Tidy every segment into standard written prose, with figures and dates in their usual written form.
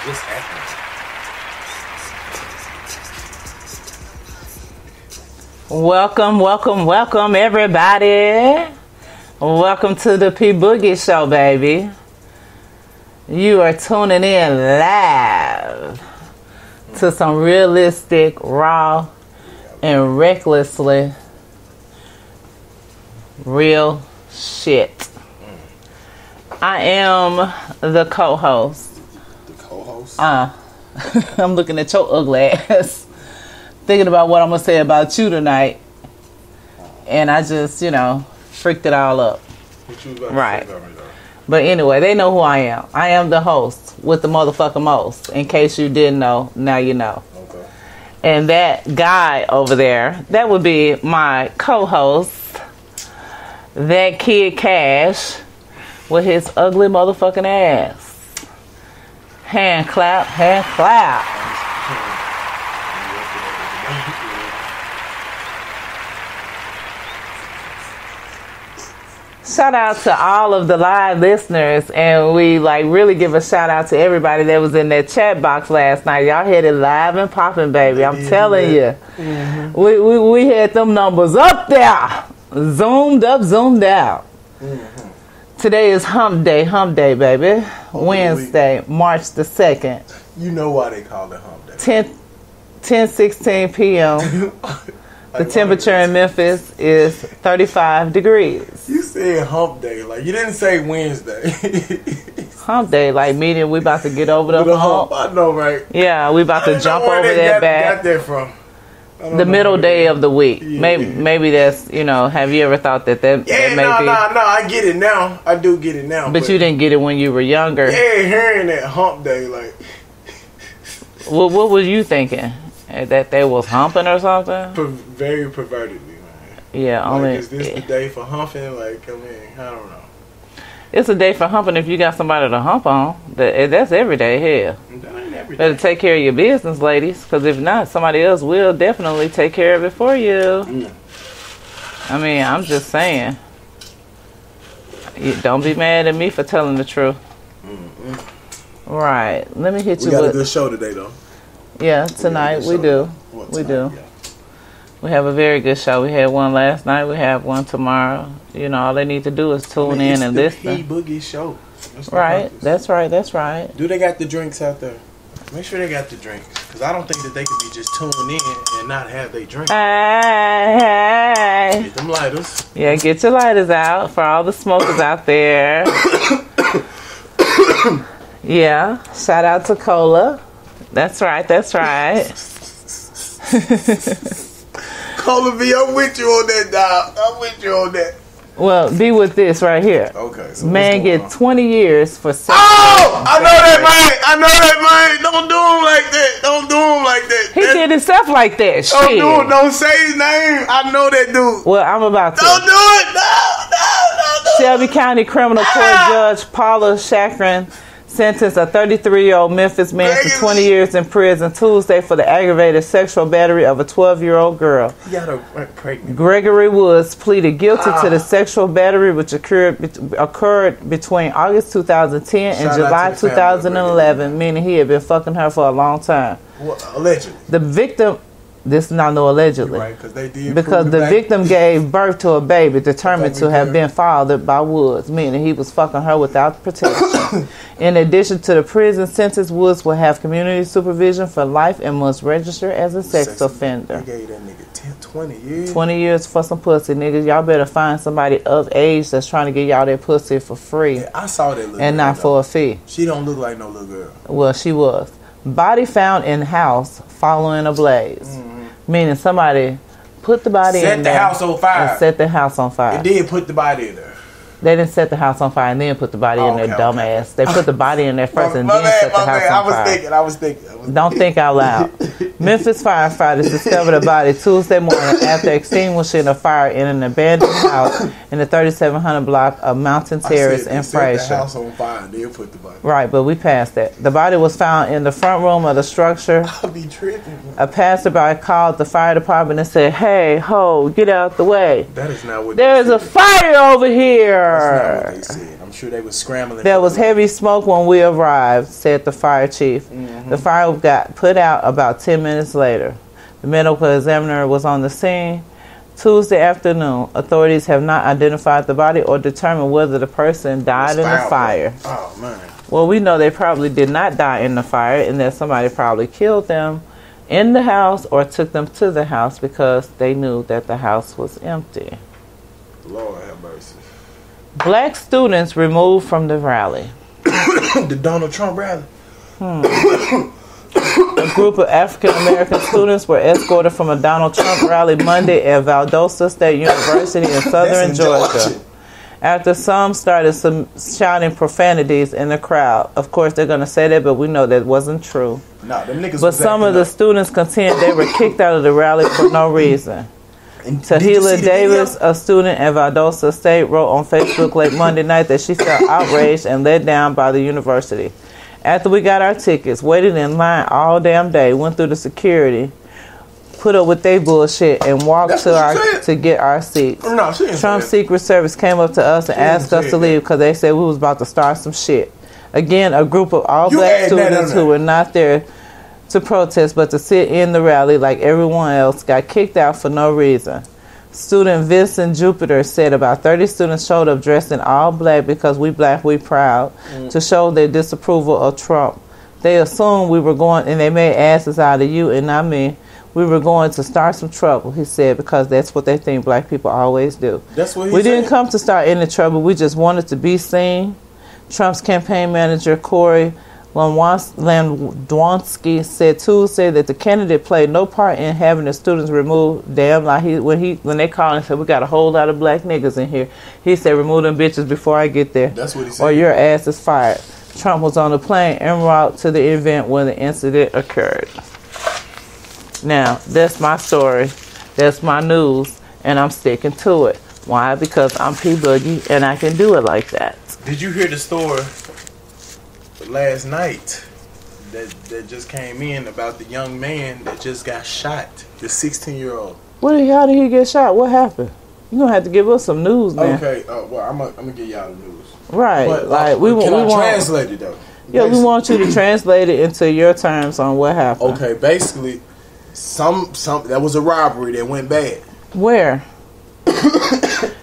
Just acting. Welcome, everybody. Welcome to the P Boogie Show, baby. You are tuning in live to some realistic, raw, and recklessly real shit. I am the co-host. The co-host? I'm looking at your ugly ass, thinking about what I'm going to say about you tonight. And I just, freaked it all up. What you was about right. to say about me, though? But anyway, they know who I am. I am the host with the motherfucking most. In case you didn't know, now you know. Okay. And that guy over there, that would be my co-host, that kid Cash, with his ugly motherfucking ass. Hand clap, hand clap. Shout out to all of the live listeners, and we really give a shout out to everybody that was in that chat box last night. Y'all had it live and popping, baby. I'm telling you. Mm-hmm. We had them numbers up there. Zoomed up, zoomed out. Mm-hmm. Today is hump day, baby. Wednesday, March the 2nd. You know why they call it hump day. 10:16 p.m. The temperature in Memphis is 35 degrees. You said hump day, like you didn't say Wednesday. Hump day, like meaning we about to get over the hump. I know, right? Yeah, we about to jump over that back. Got that from? The middle day of the week. Yeah. Maybe that's, have you ever thought that may be? No, I get it now. I do get it now. But you didn't get it when you were younger. Yeah, hearing that hump day, like. What was you thinking? That they was humping or something? Very pervertedly, man. Yeah, only. Is this the day for humping? Like, I don't know. It's a day for humping if you got somebody to hump on. That's every day, hell. That ain't every day. Better take care of your business, ladies, because if not, somebody else will definitely take care of it for you. I'm just saying. Don't be mad at me for telling the truth. Right. Let me hit you with... We got a good show today, though. Yeah, tonight we do. We do. Yeah. We have a very good show. We had one last night. We have one tomorrow. All they need to do is tune in and listen. It's the P Boogie Show. Right. That's right. Do they got the drinks out there? Make sure they got the drinks. Because I don't think that they could be just tuning in and not have their drinks. Hey. Get them lighters. Yeah, get your lighters out for all the smokers out there. Yeah. Shout out to Cola. That's right. Cola V, I'm with you on that, dog. I'm with you on that. Well, be with this right here. Okay. So man get 20 years for sex. Oh! I know that, man. Don't do him like that. He did himself like that. Don't say his name. I know that dude. Well, I'm about to. Don't do it. No. Shelby County Criminal Court Judge Paula Chakrin sentenced a 33-year-old Memphis man to 20 years in prison Tuesday for the aggravated sexual battery of a 12-year-old girl. He got her pregnant. Gregory Woods pleaded guilty to the sexual battery, which occurred between August 2010 and July 2011, meaning he had been fucking her for a long time. Well, allegedly. The victim... This is not no allegedly. Right, because the victim gave birth to a baby determined to have been fathered by Woods, meaning he was fucking her without protection. In addition to the prison sentence, Woods will have community supervision for life and must register as a sex offender. They gave that nigga 20 years. 20 years for some pussy, niggas. Y'all better find somebody of age that's trying to get y'all that pussy for free. Yeah, I saw that little and girl, not for a fee. She don't look like no little girl. Well, she was. Body found in house following a blaze. Meaning somebody put the body in there. Set the house on fire. And set the house on fire. And then put the body in there. They didn't set the house on fire and then put the body in there, dumbass. They put the body in there first and then set the house on fire. I was thinking. Don't think out loud. Memphis firefighters discovered a body Tuesday morning after extinguishing a fire in an abandoned house in the 3700 block of Mountain Terrace in Fraser. Set the house on fire and then put the body. Right, but we passed that. The body was found in the front room of the structure. I'll be tripping. A passerby called the fire department and said, "Hey, ho, get out the way. That is not what there's a fire over here." That's not what they said. I'm sure they were scrambling. There was heavy smoke when we arrived, said the fire chief. The fire got put out about 10 minutes later. The medical examiner was on the scene. Tuesday afternoon, authorities have not identified the body or determined whether the person died in the fire. Oh, man. Well, we know they probably did not die in the fire and that somebody probably killed them in the house or took them to the house because they knew that the house was empty. Lord have mercy. Black students removed from the rally. The Donald Trump rally? A group of African American students were escorted from a Donald Trump rally Monday at Valdosta State University in southern Georgia. After some started shouting profanities in the crowd. Of course, they're going to say that, but we know that wasn't true. Nah, them niggas but some of the students contend they were kicked out of the rally for no reason. Tahila Davis, a student at Valdosta State, wrote on Facebook late Monday night that she felt outraged and let down by the university. After we got our tickets, waited in line all damn day, went through the security, put up with their bullshit, and walked to get our seats. No, Trump's Secret Service came up to us and asked us to leave because they said we was about to start some shit. Again, a group of all black students who were not there to protest but to sit in the rally like everyone else got kicked out for no reason. Student Vincent Jupiter said about 30 students showed up dressed in all black because we black, we proud, to show their disapproval of Trump. They assumed we were going, and they made asses out of you and not me. We were going to start some trouble, he said, because that's what they think black people always do. That's what he We said. didn't come to start any trouble. We just wanted to be seen. Trump's campaign manager, Corey Landwanski, said Tuesday that the candidate played no part in having the students removed. Damn, like when they called and said, we got a whole lot of black niggas in here. He said, remove them bitches before I get there. That's what he said. Or your ass is fired. Trump was on the plane en route to the event when the incident occurred. Now, that's my story. That's my news. And I'm sticking to it. Why? Because I'm P Boogie and I can do it like that. Did you hear the story last night that just came in about the young man that just got shot, the 16-year-old? How did he get shot? What happened? You're going to have to give us some news, man. Okay, well, I'm going to give y'all the news. Right. But, like, we want translate it, though. Yeah, we want you to translate it into your terms on what happened. Okay, basically, that was a robbery that went bad. Where?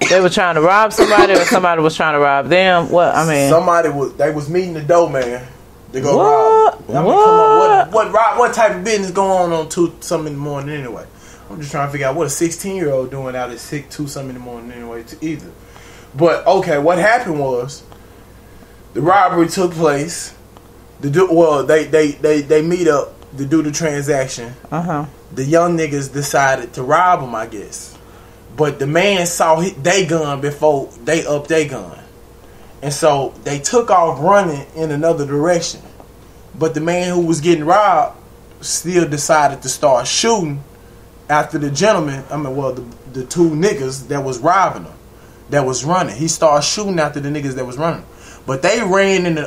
They were trying to rob somebody, or somebody was trying to rob them. What? I mean, they was meeting the dough man to go rob. I mean, come on, what type of business going on 2-something in the morning anyway? I'm just trying to figure out what a 16-year-old doing out at 2-something in the morning anyway either. But okay, what happened was the robbery took place. They meet up to do the transaction. The young niggas decided to rob him, I guess. But the man saw they gun before they upped their gun. And so they took off running in another direction. But the man who was getting robbed still decided to start shooting after the gentleman, the two niggas that was robbing him, that was running. He started shooting after the niggas that was running. But they ran in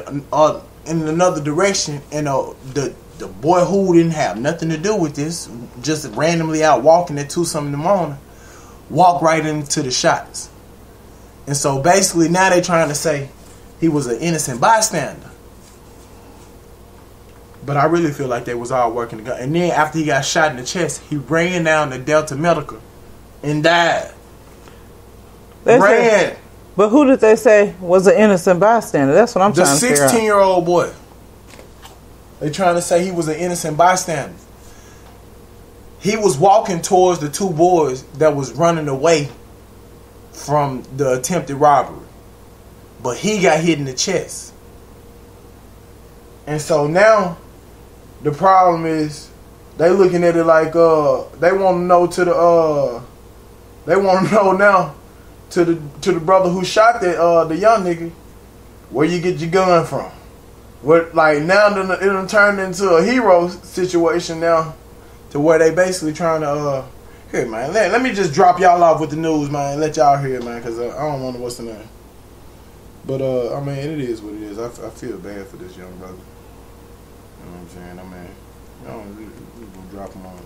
another direction, and the boy who didn't have nothing to do with this, just randomly out walking at 2-something in the morning, walked right into the shots. And so basically now they trying to say he was an innocent bystander. But I really feel like they was all working together. And then after he got shot in the chest, he ran down to Delta Medical and died. Ran. But who did they say was an innocent bystander? That's what I'm trying to figure out. The 16-year-old boy. They trying to say he was an innocent bystander. He was walking towards the two boys that was running away from the attempted robbery. But he got hit in the chest. And so now the problem is they looking at it like they want to know now to the brother who shot the young nigga, where you get your gun from. What, like, now it done turned into a hero situation now, to where they basically trying to here, man, let me just drop y'all off with the news, man, let y'all hear it, man, because I don't want to what's the name. But I mean, it is what it is. I feel bad for this young brother. You know what I'm saying? I mean, we'll drop him on.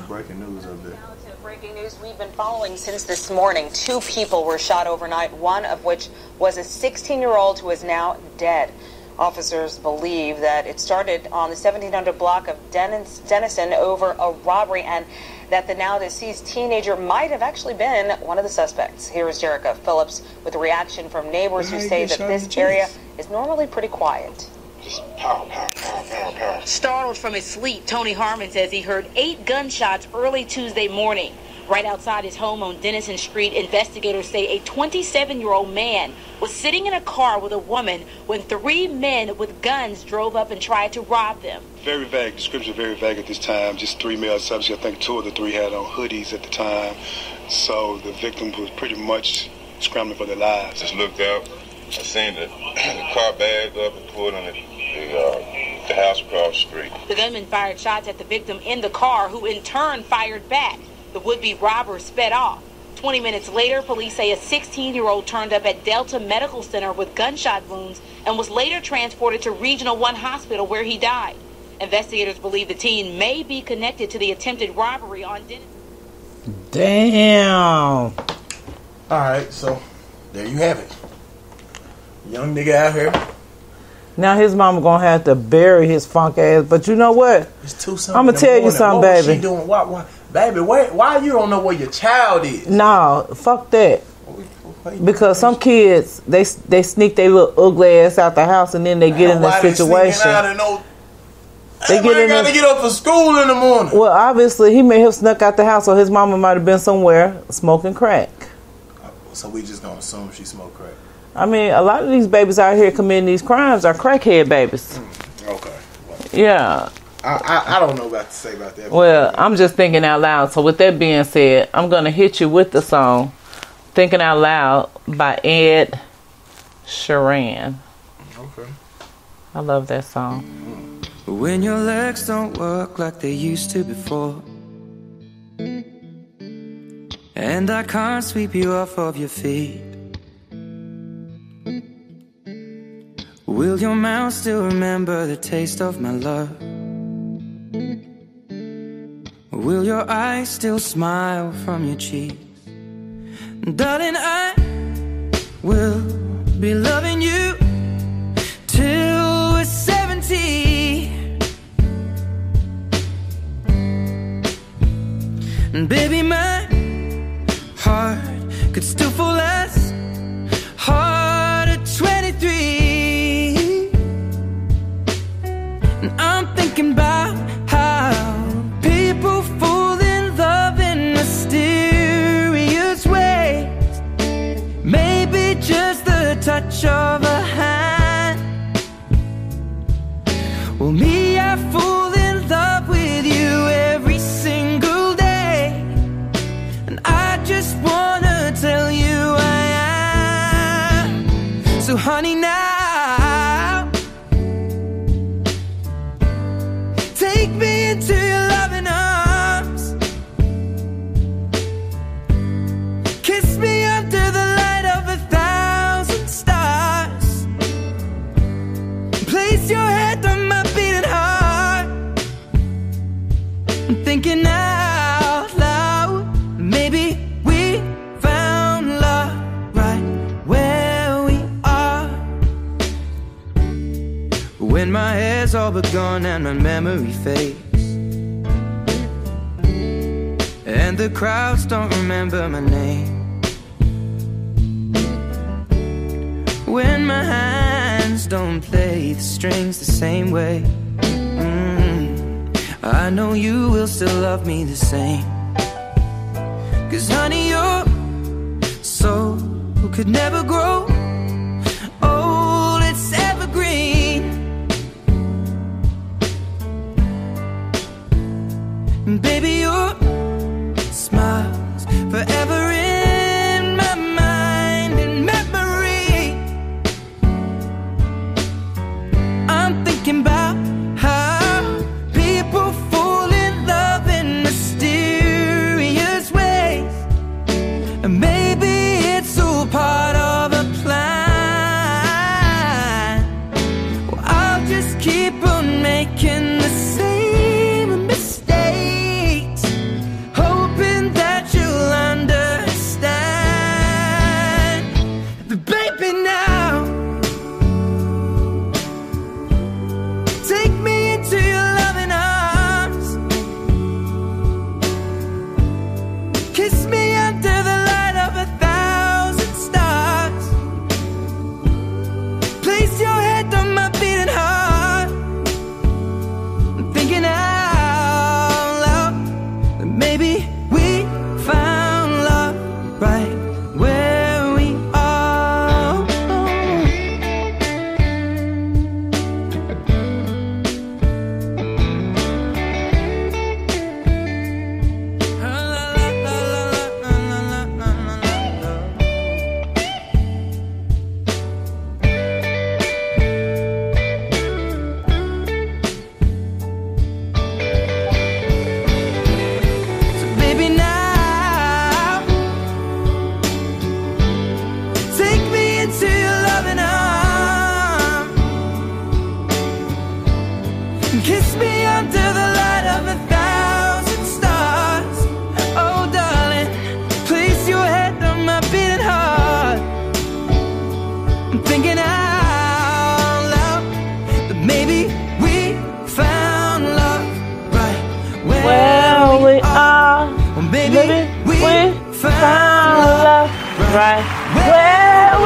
Breaking news up there. Breaking news we've been following since this morning. 2 people were shot overnight, one of which was a 16-year-old who is now dead. Officers believe that it started on the 1700 block of Denison over a robbery, and that the now deceased teenager might have actually been one of the suspects. Here is Jerica Phillips with a reaction from neighbors who say that this area is normally pretty quiet. Just pow, pow, pow, pow, pow. Startled from his sleep, Tony Harmon says he heard 8 gunshots early Tuesday morning. Right outside his home on Denison Street, investigators say a 27-year-old man was sitting in a car with a woman when 3 men with guns drove up and tried to rob them. Very vague. Description very vague at this time. Just 3 male subjects. I think 2 of the 3 had on hoodies at the time. So the victim was pretty much scrambling for their lives. Just looked out. I seen the car bagged up and pulled on the house across the street. The gunman fired shots at the victim in the car, who in turn fired back. The would-be robber sped off. 20 minutes later, police say a 16-year-old turned up at Delta Medical Center with gunshot wounds and was later transported to Regional 1 Hospital, where he died. Investigators believe the teen may be connected to the attempted robbery on Denison. Damn. All right, so there you have it. Young nigga out here. Now his mama gonna have to bury his funk ass. But you know what? It's 2 something. I'm gonna tell you something, what baby. She doing? Why, baby? Why you don't know where your child is? No, fuck that. Because some kids they sneak their little ugly ass out the house and then they get in that situation. They gotta get up for school in the morning. Well, obviously he may have snuck out the house, so his mama might have been somewhere smoking crack. So we just gonna assume she smoked crack. I mean, a lot of these babies out here committing these crimes are crackhead babies. Okay. Well, yeah. I don't know what to say about that. Well, I'm just thinking out loud. So with that being said, I'm going to hit you with the song Thinking Out Loud by Ed Sheeran. Okay. I love that song. When your legs don't work like they used to before, and I can't sweep you off of your feet, will your mouth still remember the taste of my love? Will your eyes still smile from your cheeks? Darling, I will be loving you till we're 70. And baby, my heart could still fall as hard at 23. And I'm thinking about how people fall in love in mysterious ways. Maybe just the touch of a hand. Well, me, I fall in love with you every single day, and I just wanna tell you I am. So honey, now take me into your loving arms. Kiss me under the light of 1,000 stars. Place your head on my beating heart. I'm thinking out loud, maybe we found love right where we are. When my hair's all but gone and my memory fades, and the crowds don't remember my name, when my hands don't play the strings the same way, I know you will still love me the same. 'Cause honey, your soul could never grow old, it's evergreen. And baby, your smile's forever in my mind and memory. I'm thinking about how people fall in love in mysterious ways, and maybe it's all part of a plan.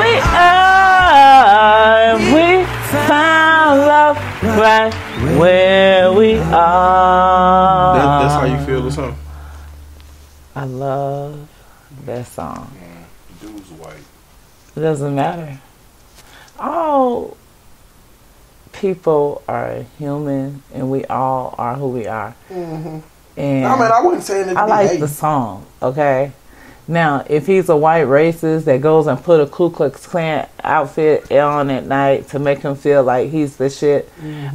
we are. We found love right where we are. That's how you feel or something? I love that song. The dude's white. It doesn't matter. All people are human, and we all are who we are. Mm-hmm. And I mean, I wasn't saying it. I like the song. Okay. Now, if he's a white racist that goes and put a Ku Klux Klan outfit on at night to make him feel like he's the shit,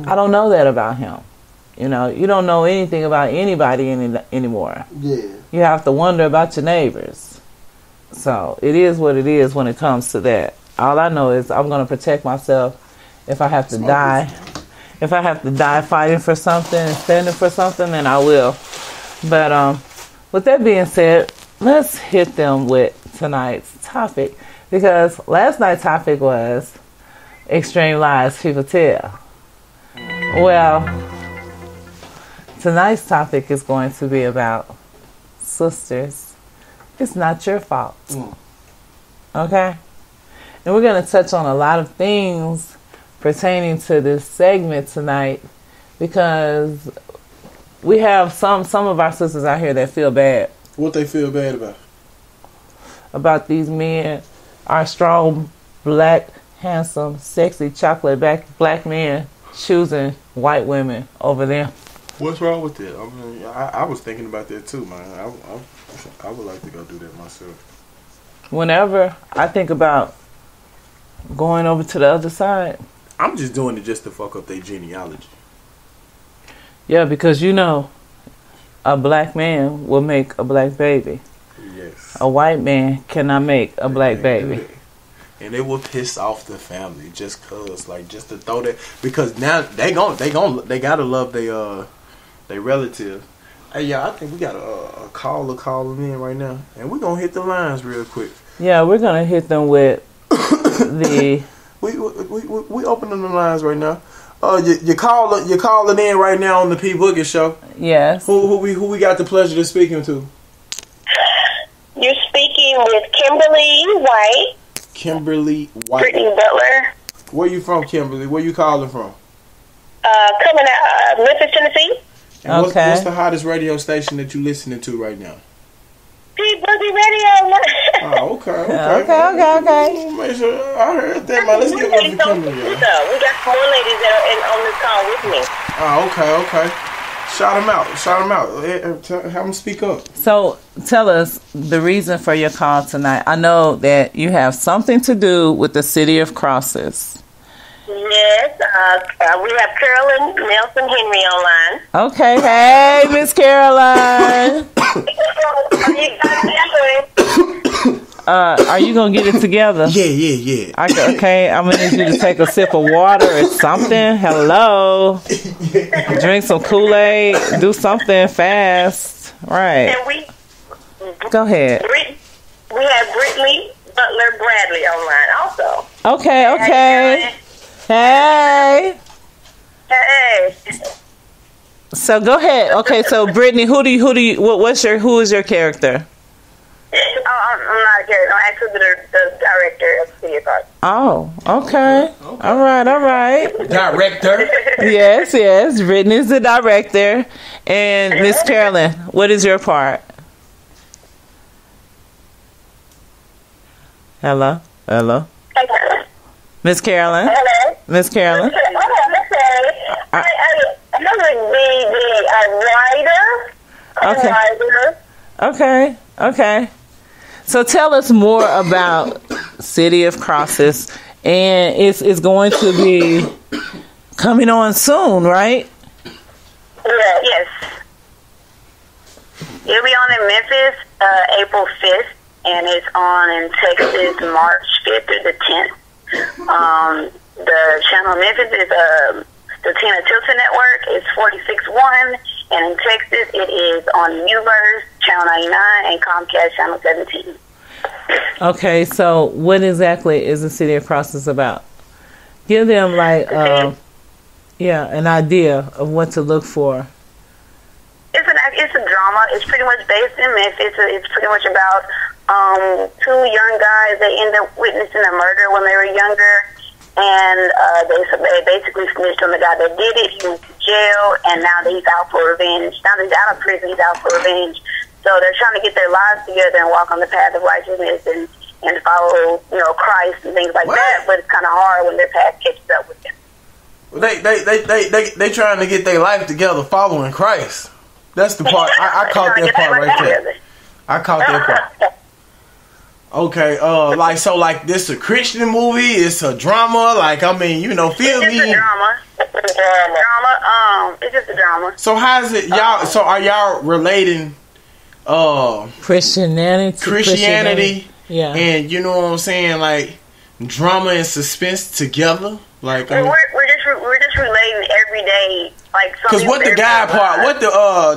I don't know that about him. You know, you don't know anything about anybody anymore. Yeah. You have to wonder about your neighbors. So it is what it is when it comes to that. All I know is I'm going to protect myself if I have to die. If I have to die fighting for something and standing for something, then I will. But with that being said, let's hit them with tonight's topic. Because last night's topic was extreme lies people tell. Well, tonight's topic is going to be about sisters. It's not your fault. Okay? And we're going to touch on a lot of things pertaining to this segment tonight because we have some of our sisters out here that feel bad. What they feel bad about? About these men, our strong, black, handsome, sexy, chocolate black men choosing white women over them. What's wrong with that? I mean, I was thinking about that too, man. I would like to go do that myself. Whenever I think about going over to the other side, I'm just doing it just to fuck up their genealogy. Yeah, because you know, a black man will make a black baby. Yes. A white man cannot make a black baby. And it will piss off the family just cause, like, just to throw that, because now they gotta love they relative. Hey, y'all, I think we got a caller calling in right now, and we're gonna hit the lines real quick. Yeah, we're gonna hit them with the. We opening the lines right now. You're calling in right now on the P Boogie Show. Yes. Who we got the pleasure of speaking to? You're speaking with Kimberly White. Kimberly White. Brittany Butler. Where you from, Kimberly? Where you calling from? Coming out Memphis, Tennessee. And what's the hottest radio station that you listening to right now? P Boogie Radio. Oh, okay. Okay. Make sure I heard that, man. Let's get one for Kimberly. We got some more ladies that are on this call with me. Oh, okay. Shout them out. Have them speak up. So, tell us the reason for your call tonight. I know that you have something to do with the City of Crosses. Yes, we have Carolyn Nelson Henry online. Okay, hey, Miss Caroline. Are you gonna get it together? Yeah. Okay, I'm gonna need you to take a sip of water or something. Hello. Drink some Kool-Aid. Do something fast. Right. And we go ahead. We have Brittany Butler Bradley online also. Okay. Hey. So go ahead. Okay, so Brittany, who is your character? I'm not a character. I'm actually the director of City of Crosses. Oh, okay. All right. Director. Yes. Brittany's the director. And Miss Carolyn, what is your part? Hello. Miss Carolyn. Hello. Miss Carolyn. I'm going to be a writer. Okay. So tell us more about City of Crosses, and it's going to be coming on soon, right? Yes. It'll be on in Memphis April 5th, and it's on in Texas March 5th through the 10th. The channel in Memphis is the Tina Tilton Network. It's 46.1, and in Texas it is on Uverse, Channel 99, and Comcast, Channel 17. Okay, so what exactly is the City of Crosses about? Give them an idea of what to look for. It's a drama. It's pretty much based in Memphis. It's pretty much about two young guys. They ended up witnessing a murder when they were younger, and they basically snitched on the guy that did it. He went to jail, and now that he's out for revenge. Now that he's out of prison, he's out for revenge. So they're trying to get their lives together and walk on the path of righteousness and follow, Christ and things like that. But it's kind of hard when their path catches up with them. They trying to get their life together following Christ. That's the part. I caught that part right there. I caught that part. Okay, like this a Christian movie? It's a drama. Feel me? It's a drama. It's just a drama. So how's it, y'all? So are y'all relating? Christianity, yeah, and you know what I'm saying, like drama and suspense together, like we're just relating everyday, like because what the guy part,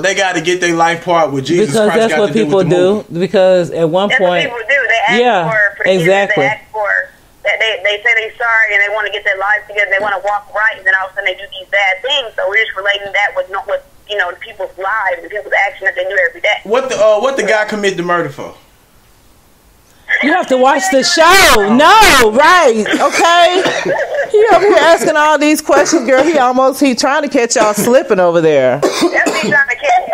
they got to get their life part with Jesus because Christ. That's what people do. Because at one point, what people do. They ask for exactly. They ask for that. They say they're sorry and they want to get their lives together. They want to walk right, and then all of a sudden they do these bad things. So we're just relating that with the people's lives and people's action that they do every day. What the guy commit the murder for? You have to watch the show. No, right? Okay. He over here asking all these questions, girl. He trying to catch y'all slipping over there. That's me trying to catch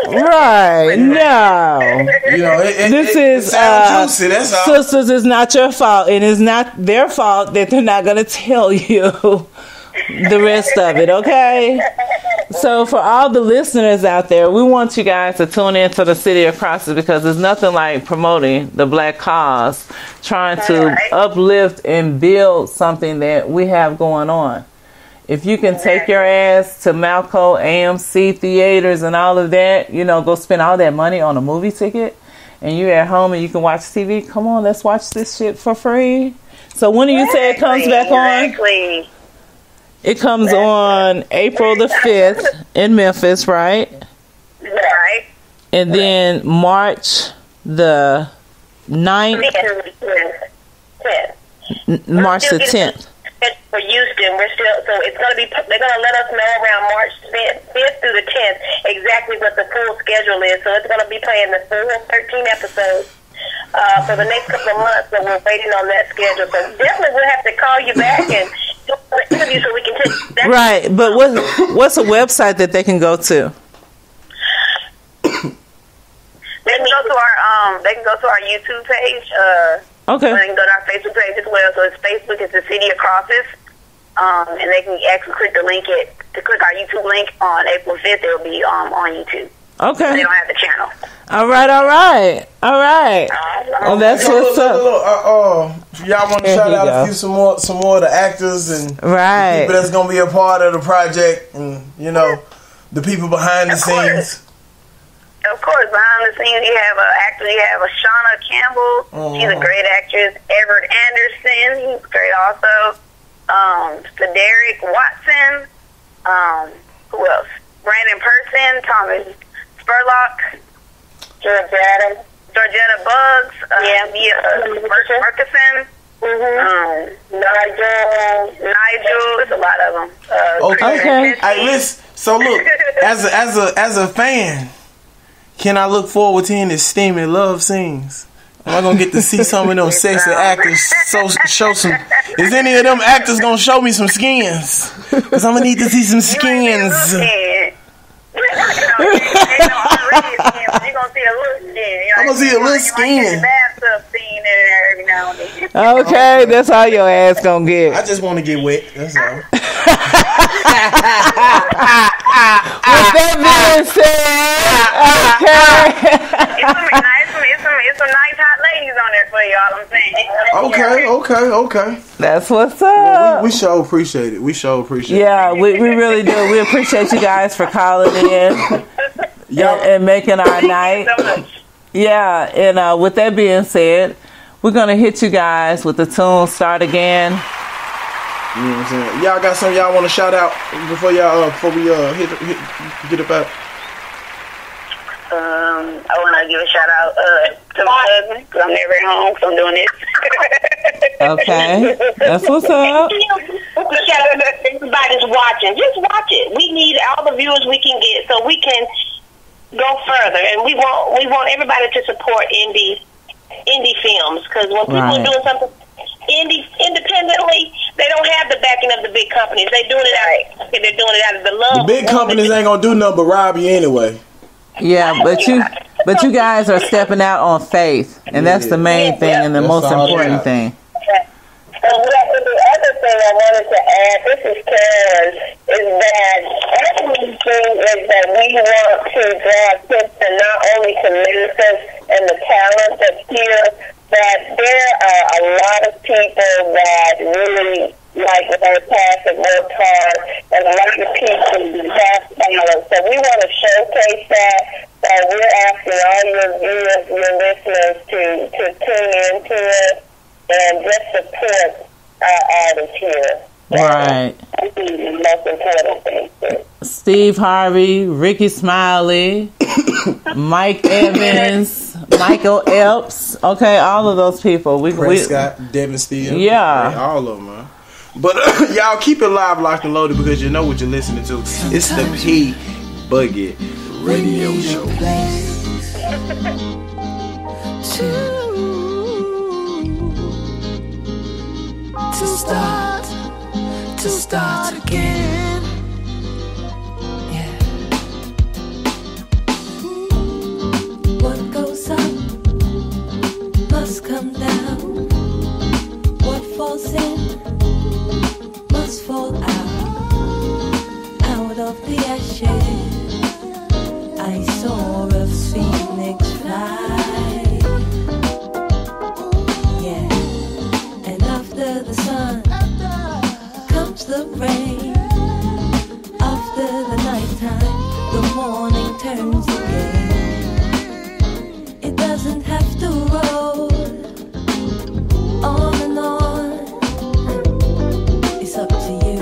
you. Right? No. This is juicy, that's all. Sisters. It's not your fault, and it's not their fault that they're not going to tell you the rest of it. Okay. So for all the listeners out there, we want you guys to tune in to the City of Crosses because there's nothing like promoting the Black cause, trying to uplift and build something that we have going on. If you can take your ass to Malco, AMC theaters and all of that, go spend all that money on a movie ticket and you're at home and you can watch TV, come on, let's watch this shit for free. So when do you say it comes back on? It comes on April the 5th in Memphis, right? Right. And then March the 9th. March the 10th. For Houston, we're still, so it's going to be, they're going to let us know around March 5th through the 10th exactly what the full schedule is. So it's going to be playing the full 13 episodes for the next couple of months, and we're waiting on that schedule. So definitely we'll have to call you back and do an interview so we can take that. Right, but what's a website that they can go to? They can go to our YouTube page. Okay. They can go to our Facebook page as well. So it's Facebook, it's the City of Crosses. And they can actually click the link to click our YouTube link on April 5th. It'll be on YouTube. Okay. They don't have the channel. All right. Well, that's what's up. Y'all want to shout out some more of the actors and the people that's gonna be a part of the project, and the people behind the scenes. Of course, behind the scenes you have an actor. You have Shauna Campbell. She's a great actress. Everett Anderson, he's great also. Derek Watson. Who else? Brandon Person. Thomas Spurlock. Georgetta Buggs. Murkison. Nigel. It's a lot of them. Okay. Hey, listen. So look, as a fan, can I look forward to any steamy love scenes? Am I gonna get to see some of those sexy actors? Show some. Is any of them actors gonna show me some skins? Cause I'm gonna need to see some skins. I'm gonna see a little skin. Okay, that's all your ass gonna get. I just want to get wet. That's all. With that being said, it's some nice hot ladies on there for y'all. I'm saying. Okay. That's what's up. Well, we sure appreciate it. Yeah, we really do. We appreciate you guys for calling in and making our night. Thank you so much. Yeah, and with that being said, we're gonna hit you guys with the tune "Start Again." You know what I'm saying? Y'all got something y'all want to shout out before we get up out? I want to give a shout out to my husband because I'm never at home because I'm doing this. Okay, that's what's up. Everybody's watching. Just watch it. We need all the viewers we can get so we can go further, and we want everybody to support indie indie films, because when people are doing something independently, they don't have the backing of the big companies. They're doing it out. They're doing it out of the love. The big companies ain't gonna do nothing but rob you anyway. Yeah, but you guys are stepping out on faith, and that's the main thing and the most important thing. And the other thing I wanted to add, this is Karen, is that everything is that we want to draw attention not only to ministers and the talent that's here, but there are a lot of people that really like work passive, work hard, and a lot of people have talent. So we want to showcase that. So we're asking all your viewers, your listeners to tune into it and just support our artists here. Right. That's the most important thing. Steve Harvey, Ricky Smiley, Mike Evans, Michael Epps. Okay, all of those people. Prescott, Devin Steele. Yeah. All of them, man. But y'all keep it live, locked and loaded, because you know what you're listening to. It's the P Buggy Radio Show. To start again. Yeah. What goes up must come down. What falls in must fall out of the ashes. I saw a phoenix fly. Yeah. And after the sun comes the rain. After the nighttime, the morning turns again. It doesn't have to roll on and on. It's up to you.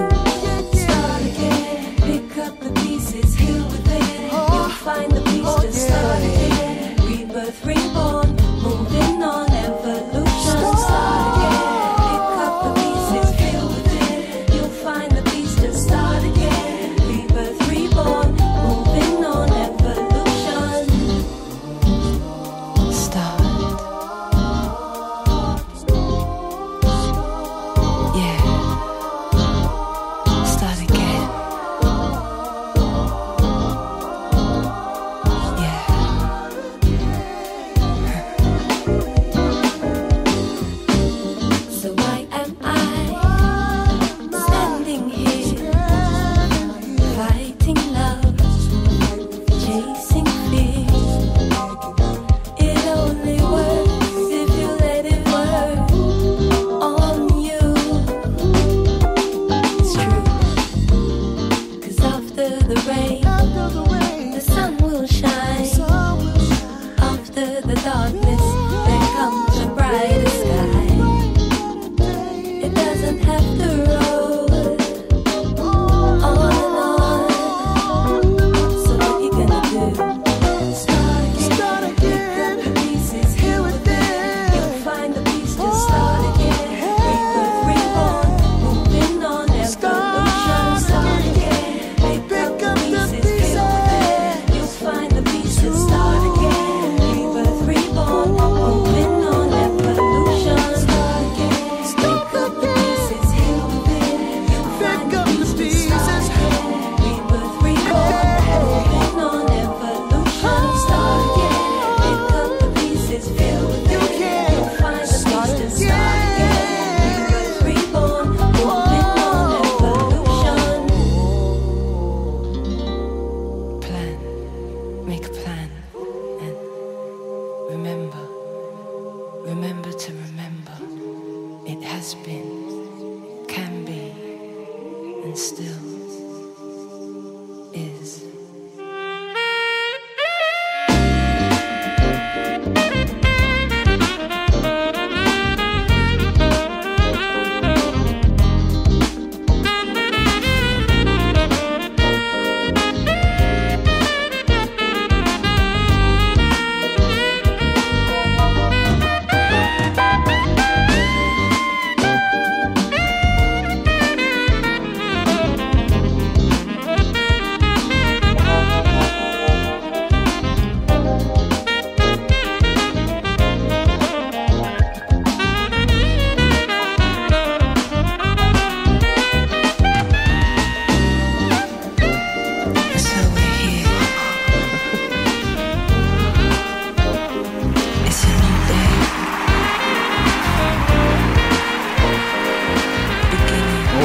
Start again. Pick up the pieces here within. You'll find the peace to start again. Rebirth, reborn, moving on, evolution. Start again. Pick up the pieces here within. You'll find the peace to start again. Rebirth, reborn, moving on, evolution. Start. Yeah. Start again. Yeah. So why am I standing here, fighting love, chasing fear? It only works if you let it work on you. It's true, 'cause after the rain, the sun will shine. After the darkness, there comes a brighter sky. It doesn't have to roll on and on. So what you gonna do? Start again. Pick up the pieces here within. You'll find the peace to start again. Rebirth, reborn, moving on, evolution. Start again. Pick up the pieces here within. You'll find the peace to start again. Rebirth, reborn, moving on, evolution. Start again. Pick up the pieces here within. You'll find the peace to start again. Rebirth, reborn, moving on, evolution. Start again. Pick up the pieces here within. You'll find the peace to start again. Rebirth, reborn, moving on, evolution. Plan. Make a plan. And remember to remember. It has been, can be, and still is.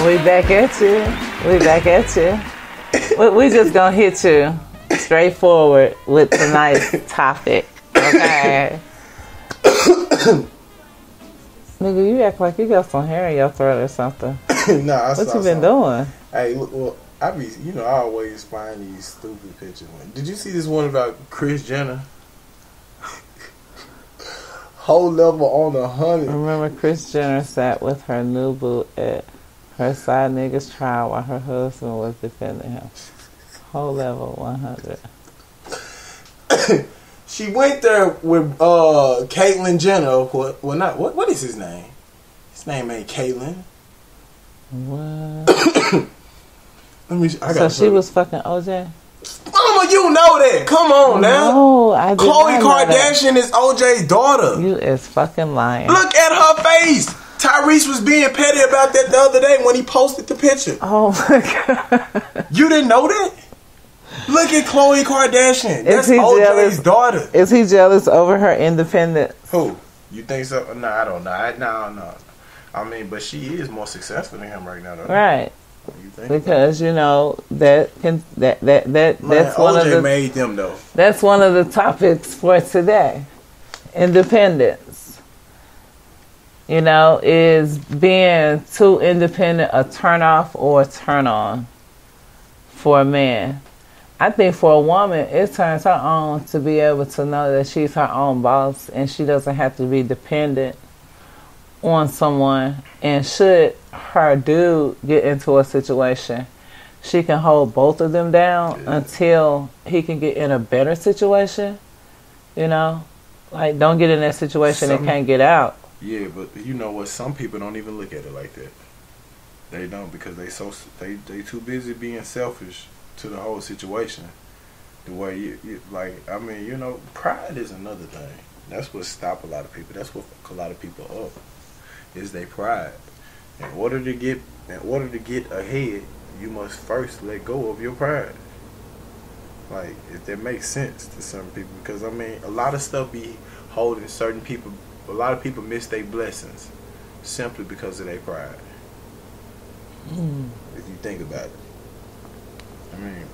We back at you. We back at you. We just gonna hit you straight forward with tonight's topic. Okay. Nigga, you act like you got some hair in your throat or something. Nah, what you been doing? Hey, look, well, I always find these stupid pictures. Did you see this one about Kris Jenner? Whole level on 100. Remember, Kris Jenner sat with her new boo at her side nigga's trial while her husband was defending him. Whole level 100. She went there with Caitlyn Jenner. What is his name? His name ain't Caitlyn. What? So she was fucking OJ? Mama, you know that. Come on now. No, I did Khloe not know Kardashian is OJ's daughter. You is fucking lying. Look at her face. Tyrese was being petty about that the other day when he posted the picture. Oh my God. You didn't know that? Look at Khloe Kardashian. That's OJ's daughter. Is he jealous over her independence? Who? You think so? No, I don't know. No. I mean, but she is more successful than him right now, though. Right. You think because you know that's one of the made them though. That's one of the topics for today. Independence. You know, is being too independent a turn off or a turn on for a man? I think for a woman, it turns her on to be able to know that she's her own boss and she doesn't have to be dependent on someone. And should her dude get into a situation, she can hold both of them down until he can get in a better situation. You know, like don't get in that situation and can't get out. Yeah, but you know what? Some people don't even look at it like that. They don't because they too busy being selfish to the whole situation. The way you like, I mean, you know, pride is another thing. That's what stop a lot of people. That's what fuck a lot of people up. Is their pride. In order to get ahead, you must first let go of your pride. Like, if that makes sense to some people, because I mean, a lot of stuff be holding certain people. A lot of people miss their blessings simply because of their pride. If you think about it, I mean,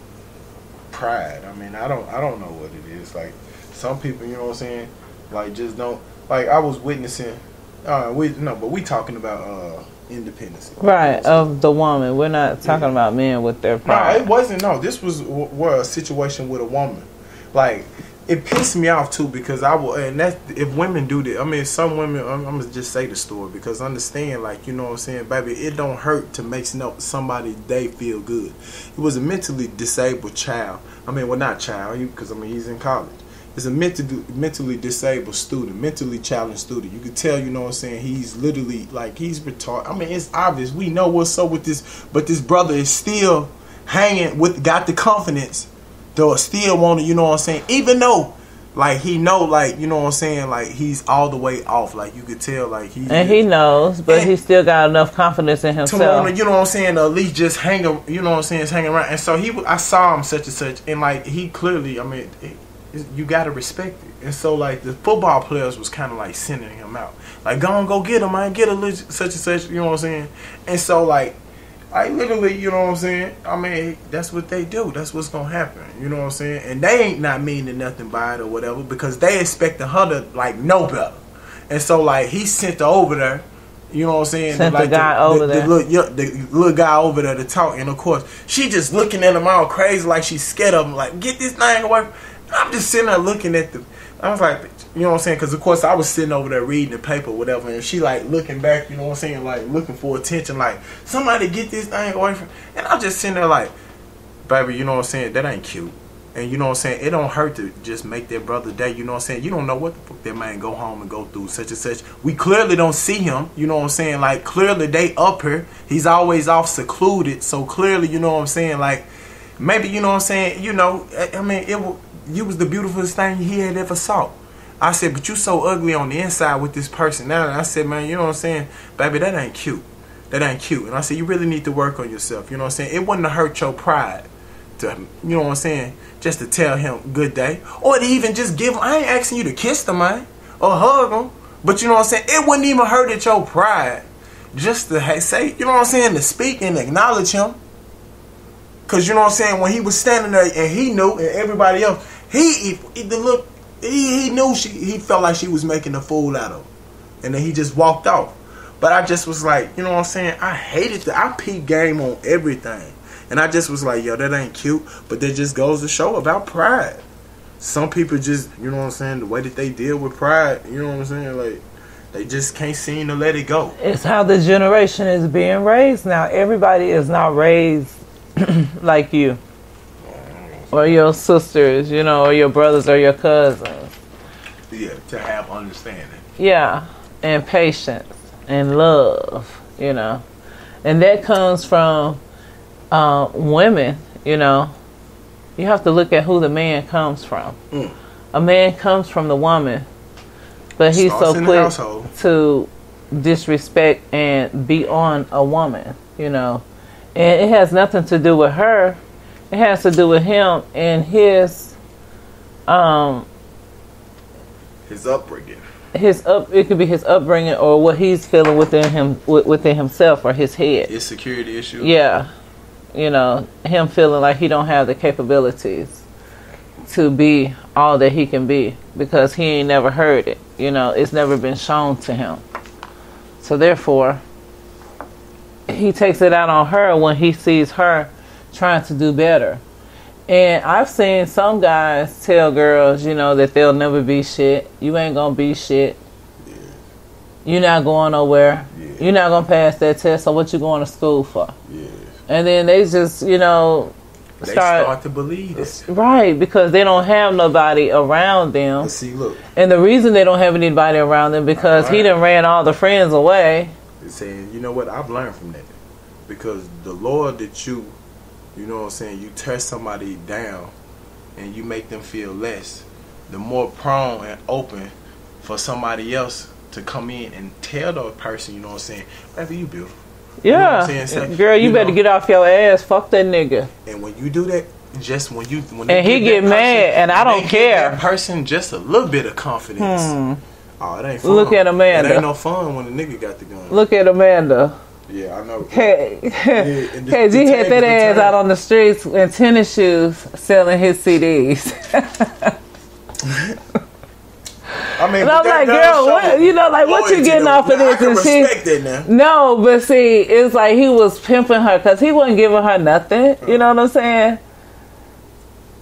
pride. I mean, I don't know what it is. Like, some people, you know what I'm saying, like just don't. Like, I was witnessing. But we talking about independence, right? Of the woman. We're not talking about men with their pride. No, it wasn't. No, this was a situation with a woman. Like, it pissed me off too because if women do that, I mean, some women. I'm gonna just say the story because understand, like, you know what I'm saying, baby. It don't hurt to make somebody day feel good. It was a mentally disabled child. I mean, well, not child, because I mean he's in college. It's a mentally disabled student, mentally challenged student. You can tell, you know what I'm saying, he's literally, like, he's retarded. I mean, it's obvious. We know what's up with this, but this brother is still got the confidence, though, still want to, you know what I'm saying, even though, like, he know, like, you know what I'm saying, like, he's all the way off. Like, you could tell, like, he knows, but he still got enough confidence in himself. You know what I'm saying, at least just hang around. And so I saw him such and such, and, like, he clearly, I mean, you gotta respect it. And so, like, the football players was kind of like sending him out, like, go get him, man, get a such and such, you know what I'm saying. And so, like literally, you know what I'm saying, I mean, that's what they do. That's what's gonna happen, you know what I'm saying. And they ain't not meaning nothing by it or whatever because they expecting her to, like, know better. And so, like, he sent her over there, you know what I'm saying, sent like the guy over there, the little guy over there to talk. And of course, she just looking at him all crazy, like she's scared of him, like, get this thing away. I'm just sitting there looking at I was like, you know what I'm saying? Because, of course, I was sitting over there reading the paper or whatever, and she, like, looking back, you know what I'm saying? Like, looking for attention, like, somebody get this thing away from. And I'm just sitting there like, baby, you know what I'm saying? That ain't cute. And, you know what I'm saying? It don't hurt to just make their brother day, you know what I'm saying? You don't know what the fuck that man go home and go through, such and such. We clearly don't see him, you know what I'm saying? Like, clearly they up here. He's always off secluded. So, clearly, you know what I'm saying? Like, maybe, you know what I'm saying? You know, I mean, you was the beautifulest thing he had ever saw. I said, but you so ugly on the inside with this person now. And I said, man, you know what I'm saying? Baby, that ain't cute. That ain't cute. And I said, you really need to work on yourself. You know what I'm saying? It wouldn't have hurt your pride to, you know what I'm saying, just to tell him good day. Or to even just give him, I ain't asking you to kiss the man or hug him. But you know what I'm saying? It wouldn't even hurt at your pride just to say, you know what I'm saying, to speak and acknowledge him. Because, you know what I'm saying, when he was standing there and he knew, and everybody else, he knew he felt like she was making a fool out of him. And then he just walked off. But I just was like, you know what I'm saying, I hated that. I peep game on everything. And I just was like, yo, that ain't cute. But that just goes to show about pride. Some people just, you know what I'm saying, the way that they deal with pride, you know what I'm saying, like, they just can't seem to let it go. It's how the generation is being raised now. Everybody is not raised like you. Or your sisters, you know, or your brothers or your cousins. Yeah, to have understanding. Yeah, and patience and love, you know. And that comes from women, you know. You have to look at who the man comes from. A man comes from the woman, but he's so quick to disrespect and be on a woman, you know. And it has nothing to do with her. It has to do with him and his upbringing. It could be his upbringing or what he's feeling within himself or his head. His security issue. Yeah. You know, him feeling like he don't have the capabilities to be all that he can be because he ain't never heard it. You know, it's never been shown to him. So therefore, he takes it out on her when he sees her trying to do better. And I've seen some guys tell girls, you know, that they'll never be shit. You ain't gonna be shit. Yeah. You're not going nowhere. Yeah. You're not gonna pass that test, so what you going to school for? Yeah. And then they just, you know, start to believe it. Right, because they don't have nobody around them. Let's see, look. And the reason they don't have anybody around them because he done ran all the friends away. They're saying, you know what, I've learned from that. Because the Lord that you know what I'm saying, you tear somebody down and you make them feel less, the more prone and open for somebody else to come in and tell the person, you know what I'm saying, baby, you beautiful. Yeah, you know saying? Girl, you better get off your ass. Fuck that nigga. And when you do that, just when and he get mad, and I don't care. That person just a little bit of confidence. Oh, it ain't fun. Look at Amanda. It ain't no fun when the nigga got the gun. Look at Amanda. Yeah, I know. KG had that ass out on the streets in tennis shoes selling his CDs. I mean, and I'm like, girl, what, you know, like, what you getting off of this? I can respect that now. No, but see, it's like he was pimping her because he wasn't giving her nothing. You know what I'm saying?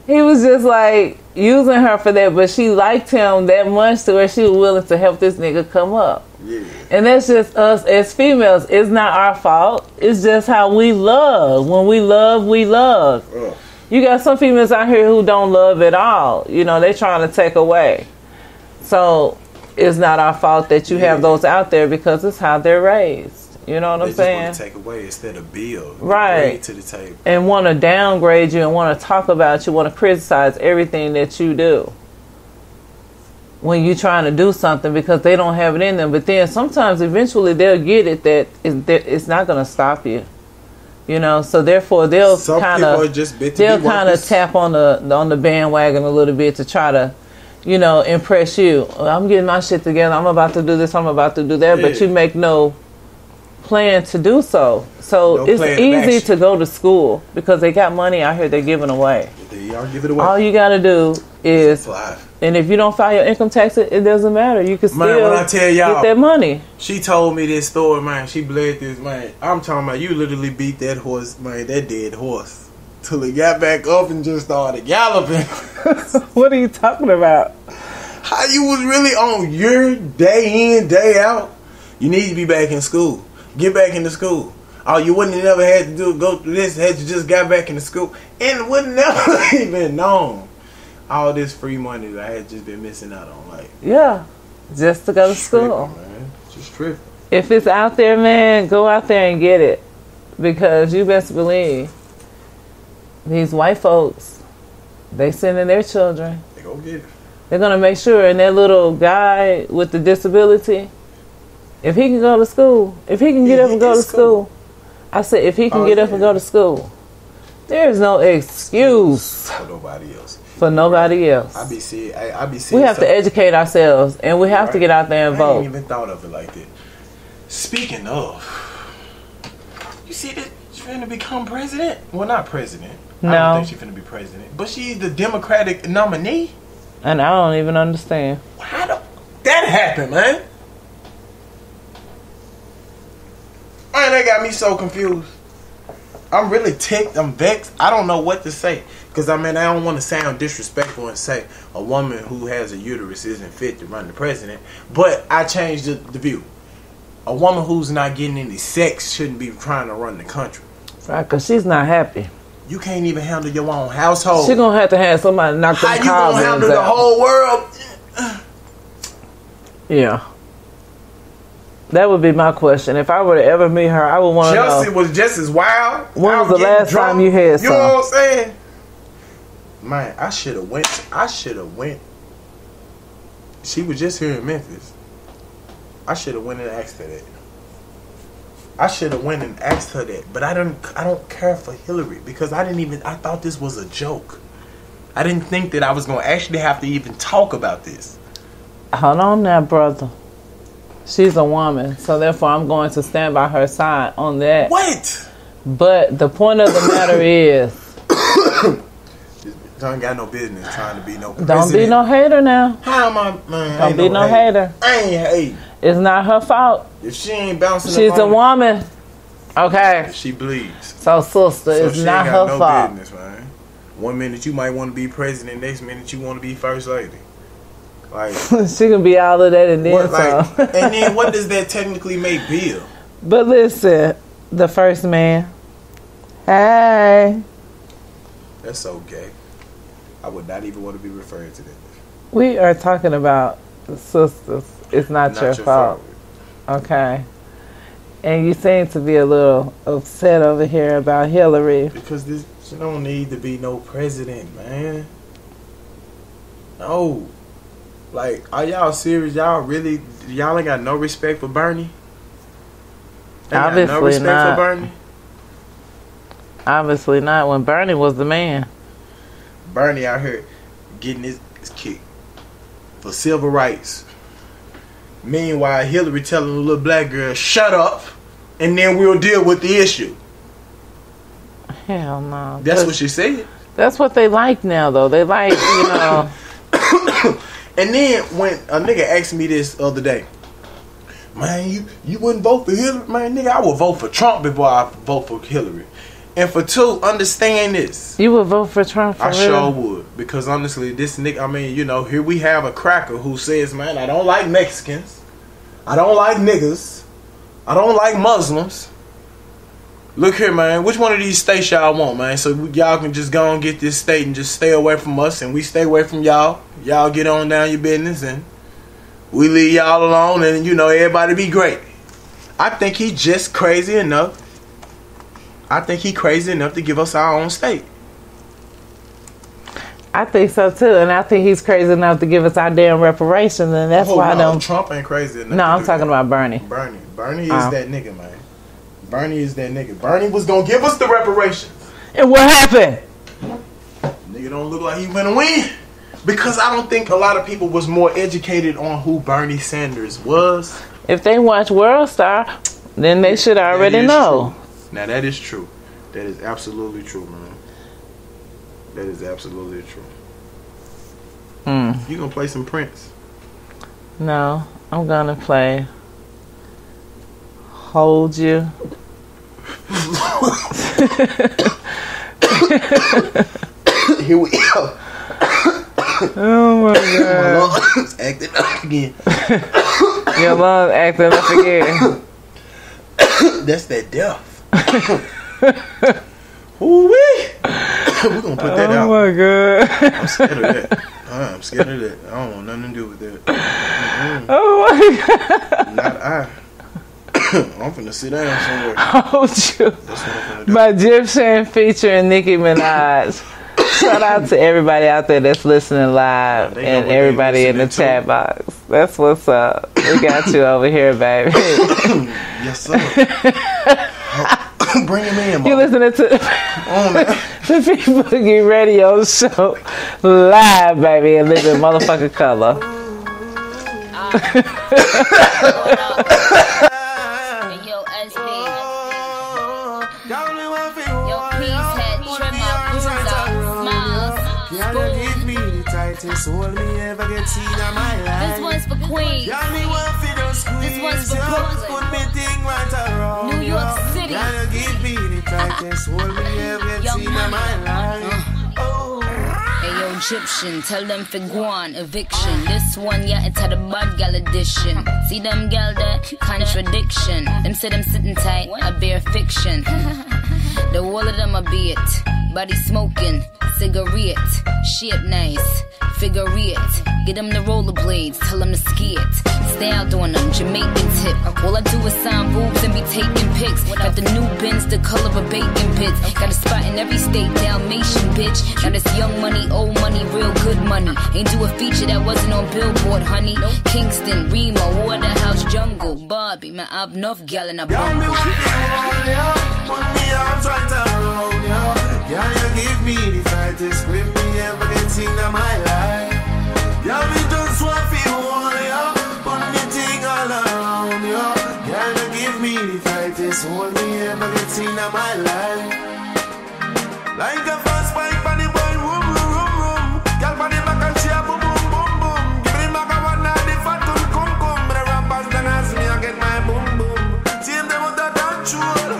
He was just like using her for that, but she liked him that much to where she was willing to help this nigga come up. Yeah. And that's just us as females. It's not our fault. It's just how we love. When we love, we love. You got some females out here who don't love at all. You know, they trying to take away. So it's not our fault that you have those out there because it's how they're raised. You know what I'm saying? They just want to take away instead of build. Right. To the table. And want to downgrade you and want to talk about you, want to criticize everything that you do when you're trying to do something because they don't have it in them. But then sometimes eventually they'll get it that it's not going to stop you. You know, so therefore they'll kind of tap on the bandwagon a little bit to try to, you know, impress you. I'm getting my shit together. I'm about to do this. I'm about to do that. Yeah. But you make no plan to do so. So it's easy to go to school because they got money out here they're giving away. They are giving away. All you got to do is, and if you don't file your income tax, it doesn't matter. You can still when I tell y'all, get that money. She told me this story, man. She bled this, man. I'm talking about you literally beat that horse, man, that dead horse. Till he got back up and just started galloping. What are you talking about? How you was really on your day in, day out. You need to be back in school. Get back into school. Oh, you wouldn't have never had to go through this had you just got back into school. And would never even known all this free money that I had just been missing out on. Like, yeah, just to go to school. Man. Just tripping. If it's out there, man, go out there and get it. Because you best believe these white folks, they sending their children. They go get it. They're going to make sure, and that little guy with the disability, if he can go to school, if he can get up and go to school, I said, if he can get up and go to school, there's no excuse for nobody else. For nobody else. I be seeing we have to educate ourselves, and we have to get out there and vote. I ain't even thought of it like that. Speaking of, you see that she's finna become president? Well, not president. No. I don't think she's finna be president. But she's the Democratic nominee. And I don't even understand. How the that happened, man? Man, that got me so confused. I'm really ticked. I'm vexed. I don't know what to say. Because, I mean, I don't want to sound disrespectful and say a woman who has a uterus isn't fit to run the president. But I changed the view. A woman who's not getting any sex shouldn't be trying to run the country. Right, because she's not happy. You can't even handle your own household. She's going to have somebody knock them How you going to handle the whole world? Yeah. That would be my question. If I were to ever meet her, I would want to know. Chelsea was just as wild. When was the last time you had some? You know what I'm saying? Man, I should have went. She was just here in Memphis. I should have went and asked her that. But I don't care for Hillary because I thought this was a joke. I didn't think that I was going to actually have to even talk about this. Hold on now, brother. She's a woman, so therefore I'm going to stand by her side on that. What? But the point of the matter is, I ain't got no business trying to be no president. Don't be no hater now. How am I, man? Don't be no hater. I ain't hating. It's not her fault. If she ain't bouncing, she's a woman. Okay. She bleeds. So, sister, it's not her fault. Business, man. One minute you might want to be president, next minute you want to be first lady. Like she can be all of that and then some. And then what does that technically make Bill? But listen, the first man. Hey. That's so gay. I would not even want to be referred to that. We are talking about sisters. It's not your fault. Okay. And you seem to be a little upset over here about Hillary. Because she don't need to be no president, man. No. Like, are y'all serious? Y'all ain't got no respect for Bernie? Obviously no respect not. for Bernie? Obviously not. When Bernie was the man. Bernie out here getting his kicked for civil rights. Meanwhile, Hillary telling the little black girl, shut up, and then we'll deal with the issue. Hell no. That's what she said. That's what they like now, though. They like, you know. And then when a nigga asked me this other day, man, you wouldn't vote for Hillary? Man, nigga, I would vote for Trump before I vote for Hillary. And for two, understand this. You would vote for Trump for I real? sure would. Because honestly, this nigga, I mean, you know, here we have a cracker who says, man, I don't like Mexicans. I don't like niggas. I don't like Muslims. Look here, man. Which one of these states y'all want, man? So y'all can just go and get this state and just stay away from us and we stay away from y'all. Y'all get on down your business and we leave y'all alone and, you know, everybody be great. I think he just crazy enough. I think he crazy enough to give us our own state. I think so too, and I think he's crazy enough to give us our damn reparations, and that's why I don't. Trump ain't crazy enough. No, I'm talking about Bernie. Bernie is that nigga, man. Bernie is that nigga. Bernie was gonna give us the reparations. And what happened? Nigga don't look like he gonna win. Because I don't think a lot of people was more educated on who Bernie Sanders was. If they watch World Star, then they should already know. True. Now that is true. That is absolutely true, man. That is absolutely true. You gonna play some Prince? No, I'm gonna play Hold You. Here we go. Oh my god. My lungs acting up again. Your lungs acting up again. That's that death. Ooh-wee. We're gonna put that out. Oh my god. I'm scared of that. I'm scared of that. I don't want nothing to do with that. Oh my god. Not I. I'm finna sit down somewhere. Hold You. That's what I'm finna do. By Egyptian featuring Nicki Minaj. Shout out to everybody out there that's listening live and everybody in the chat box. That's what's up. We got you over here, baby. Yes, sir. Bring him in, You listening to the People Get Radio show live, baby, and live in motherfucking color. SB. Yo, peace head, trimmer, bruiser, smiles, Y'all give me the tightest hold me ever get seen in my life. This one's for Queens. Y'all me want for those squeeze. This one's for Brooklyn. Put me thing right around. New York City. Y'all give me the tightest hold me ever get Young seen in my life. Ayo, Egyptian, tell them for guan, eviction. This one, yeah, it's had a bad gal edition. See them gal there? Contradiction. Them say them sitting tight, I bear fiction. The wall of them a be it. Body smoking, cigarette. Shit nice, figure it. Get them the rollerblades, tell them to ski it. Stay out doing them, Jamaican tip. All I do is sign boobs and be taking pics. Got the new bins, the color of bacon pits. Got a spot in every state, Dalmatian bitch. Now this young money, old money, real good money. Ain't do a feature that wasn't on Billboard, honey. Kingston, Remo, Waterhouse, Jungle, Barbie. Man, I've enough gal in a bungle. Put me arms right around you. Y'all, you give me the tightest grip me ever get seen in my life. Y'all, me just want to hold you. Put me thing all around you. Y'all, you give me the tightest hold me ever get seen in my life. Like a fast bike on the boy, room, room, room, room. Y'all, on the back and she a boom, boom, boom, boom. Give me the back of one night, the fat one, come, come. But the rappers done ask me, I get my boom, boom. See them out of control.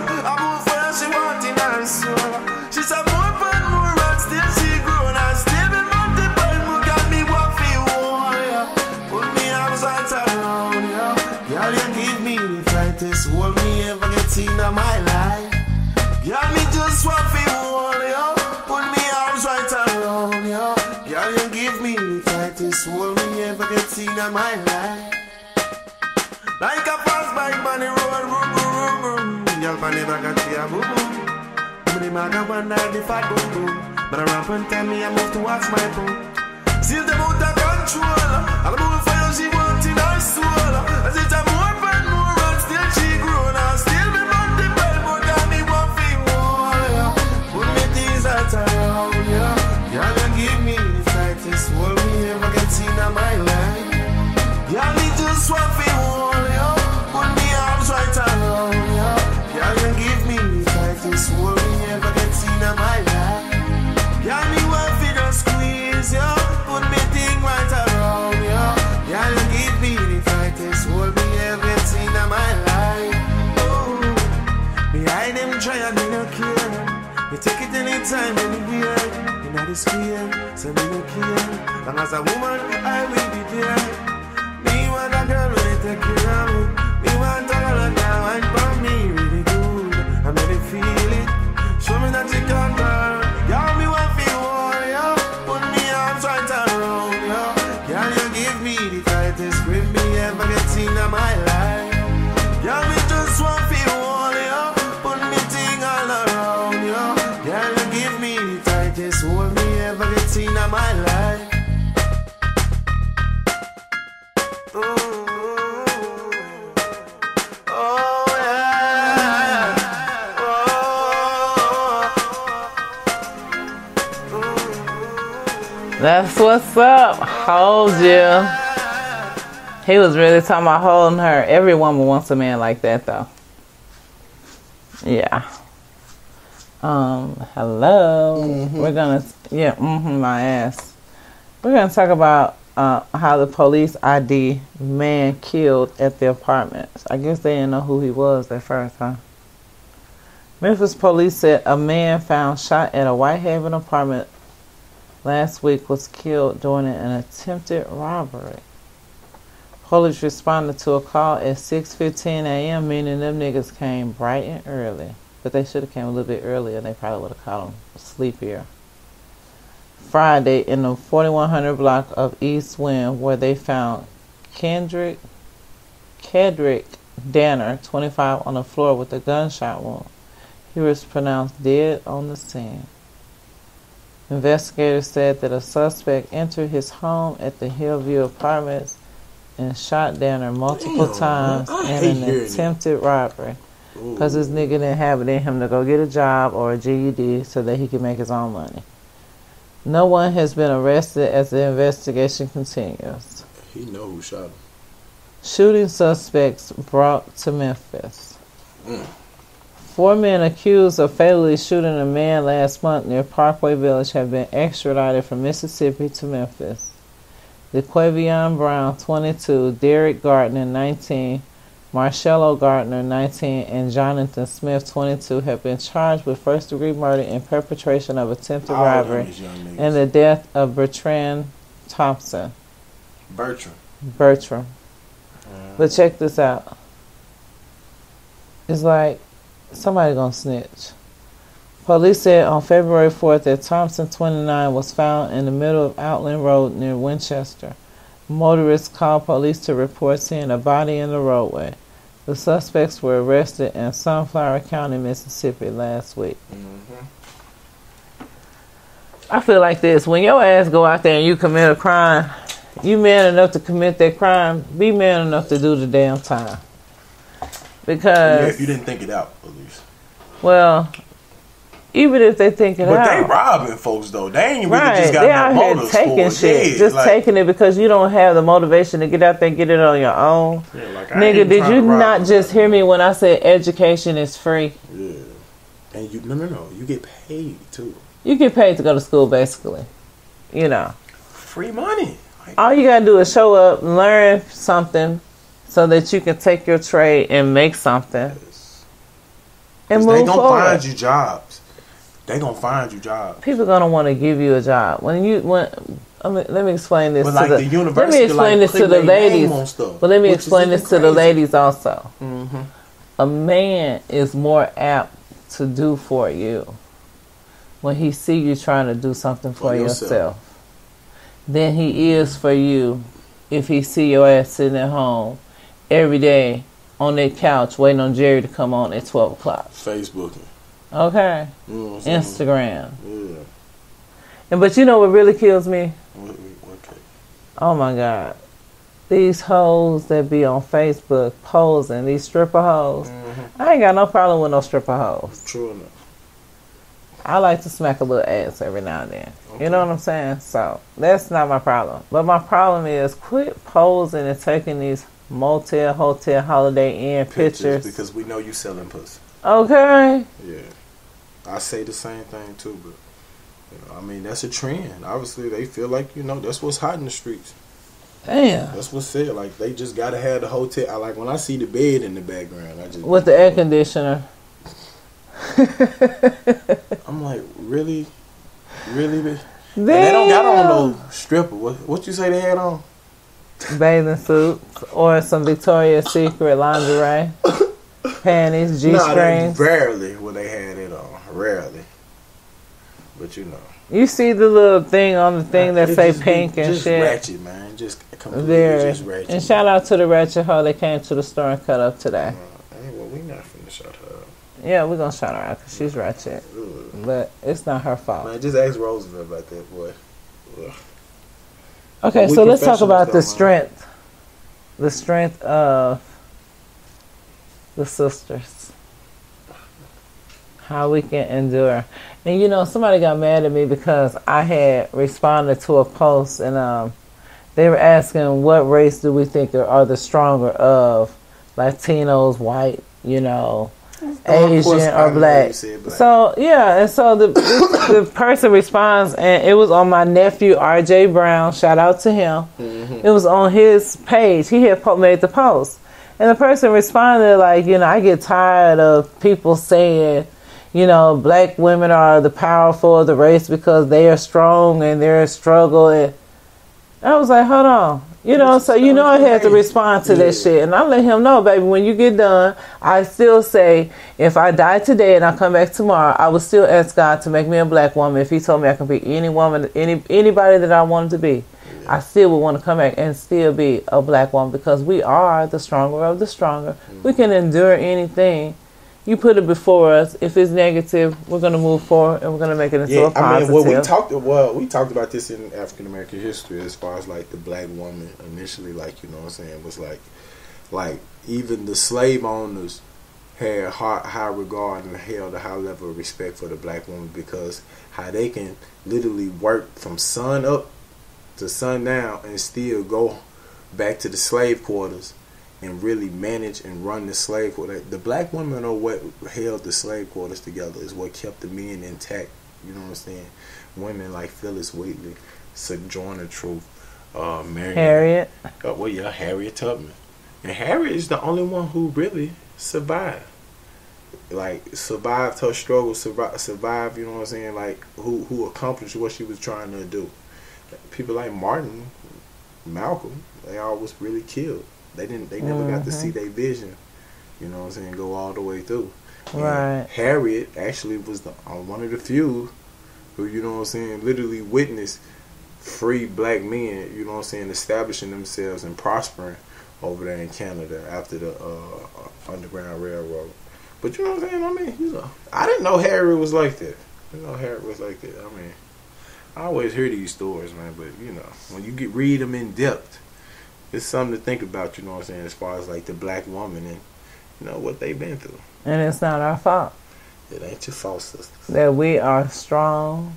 She wanting her soul. She said more fun, more and still she grown and still be multiple. More got me what feel warrior. Put me arms right around you. Girl, you give me the tightest hold me ever get seen in my life. Girl, me just want feel warrior. Put me arms right around you. Girl, you give me the tightest hold me ever get seen in my life. Like a fast bike on the road, room, room, room, room. Y'all find the back and see a boom boom. But the maga one night the fat boom boom. But I ramp and tell me I move to watch my boom. Still them out of control. All the move for you she want in her soul. As it's a more fun, more and still she grown. And still me multiple, more than me one thing more. Put me things out around you. Y'all you give me the tightest hold me ever get seen in my life. Y'all me just want to hold you. Put me arms right around you. Y'all you give me the tightest hold me ever get seen in my life. Y'all me want to just squeeze you. Put me thing right around you. Y'all you give me the tightest hold me ever get seen in my life. Oh, behind them try and me no care. Me take it anytime, anywhere. You know the square, so me no care. Long as a woman, I will be there. Me want a girl when they take care of me. Me want a girl that can wine for me really good. I make me feel it. Show me that you can girl. Y'all me want feel warrior. Put me arms right around you. Y'all you give me the tightest grip me ever get seen in my life. Y'all me just want feel warrior. Put me thing all around you. Y'all you give me the tightest hold me ever get seen in my life. That's what's up. Hold you. He was really talking about holding her. Every woman wants a man like that, though. Yeah. Hello. We're gonna, my ass. We're gonna talk about how the police ID man killed at the apartments. I guess they didn't know who he was at first, huh? Memphis police said a man found shot at a Whitehaven apartment last week was killed during an attempted robbery. Police responded to a call at 6:15 a.m., meaning them niggas came bright and early. But they should have came a little bit earlier. They probably would have caught them sleepier. Friday in the 4100 block of East Wind, where they found Kedrick Danner, 25, on the floor with a gunshot wound. He was pronounced dead on the scene. Investigators said that a suspect entered his home at the Hillview Apartments and shot Danner multiple times in an attempted robbery. Because this nigga didn't have it in him to go get a job or a GED so that he could make his own money. No one has been arrested as the investigation continues. He know who shot him. Shooting suspects brought to Memphis. 4 men accused of fatally shooting a man last month near Parkway Village have been extradited from Mississippi to Memphis. DeQuavion Brown, 22, Derek Gardner, 19, Marcello Gardner, 19, and Jonathan Smith, 22, have been charged with first-degree murder in perpetration of attempted robbery and the death of Bertrand Thompson. Bertram. But check this out. It's like somebody gonna snitch. Police said on February 4th that Thompson, 29, was found in the middle of Outland Road near Winchester. Motorists called police to report seeing a body in the roadway. The suspects were arrested in Sunflower County, Mississippi last week. I feel like this. When your ass go out there and you commit a crime, you man enough to commit that crime, be man enough to do the damn time. Because... if you didn't think it out, at least. Well... Even if they think it out. But they robbing folks, though. They ain't really just got no motives taking for it. shit. Just like, taking it because you don't have the motivation to get out there and get it on your own. Yeah, like, nigga, did you not just hear me when I said education is free? Yeah. And you, no. You get paid, too. You get paid to go to school, basically. You know. Free money. Like, all you got to do is show up, learn something so that you can take your trade and make something. Yes. And move forward. They gonna find you jobs. They gonna find you jobs. People gonna want to give you a job let me explain this. But to let me explain this to the ladies. But let me explain this to the ladies also. Mm-hmm. A man is more apt to do for you when he see you trying to do something for yourself than he is for you if he see your ass sitting at home every day on that couch waiting on Jerry to come on at 12 o'clock. Facebooking. Okay. Instagram. Yeah. But you know what really kills me? Okay. Oh my God. These hoes that be on Facebook posing, these stripper hoes. Mm-hmm. I ain't got no problem with no stripper hoes. True enough. I like to smack a little ass every now and then. Okay. You know what I'm saying? So that's not my problem. But my problem is quit posing and taking these motel, hotel, Holiday Inn pictures. Because we know you selling pussy. Okay. Yeah. I say the same thing too, but I mean that's a trend. Obviously, they feel like that's what's hot in the streets. Damn, that's what's said. Like they just gotta have the hotel. I like when I see the bed in the background. I just with the air conditioner. I'm like, really. And they don't got on no stripper. What you say they had on? Bathing suits or some Victoria's Secret lingerie. Panties, G-strings. Rarely will they have it on. Rarely. But you see the little thing on the thing that say pink and just shit. Ratchet, man. Just just ratchet. And shout out to the ratchet hoe that came to the store and cut up today. Well, we not finna shout her out. Yeah, we're gonna shout her out because she's ratchet. But it's not her fault. Man, just ask Roosevelt about that, boy. Ugh. Okay, so let's talk about the strength. The strength of the sisters. How we can endure. And somebody got mad at me because I had responded to a post and they were asking what race do we think are the stronger of, Latinos, white, Asian or black. So yeah, and so the person responds, and it was on my nephew RJ Brown. Shout out to him. Mm-hmm. It was on his page. He had made the post. And the person responded like, I get tired of people saying, black women are the powerful of the race because they are strong and they're a struggle. And I was like, hold on. So I had to respond to that shit. And I let him know, baby, when you get done, I still say, if I die today and I come back tomorrow, I would still ask God to make me a black woman. If he told me I could be any woman, anybody that I wanted to be. I still would want to come back and still be a black woman because we are the stronger of the stronger. Mm-hmm. We can endure anything. You put it before us. If it's negative, we're going to move forward and we're going to make it into a positive. We talked about this in African American history as far as like the black woman initially, was like even the slave owners had high regard and held a high level of respect for the black woman because how they can literally work from sun up to sundown and still go back to the slave quarters and really manage and run the slave quarter. The black women are what held the slave quarters together, is what kept the men intact. You know what I'm saying? Women like Phyllis Wheatley, Sojourner Truth, Harriet. Harriet Tubman. And Harriet is the only one who really survived. Like, survived her struggle, survived, you know what I'm saying? Like, who accomplished what she was trying to do. People like Martin, Malcolm, they all was really killed. They never got to see their vision, you know what I'm saying, go all the way through. Right. And Harriet actually was one of the few who, you know what I'm saying, literally witnessed free black men, you know what I'm saying, establishing themselves and prospering over there in Canada after the Underground Railroad. But you know what I'm saying? I mean, you know, I didn't know Harriet was like that. I mean, I always hear these stories, man, but you know, when you read them in depth, it's something to think about, you know what I'm saying, as far as like the black woman and, you know, what they've been through. And it's not our fault. It ain't your fault, sisters. That we are strong,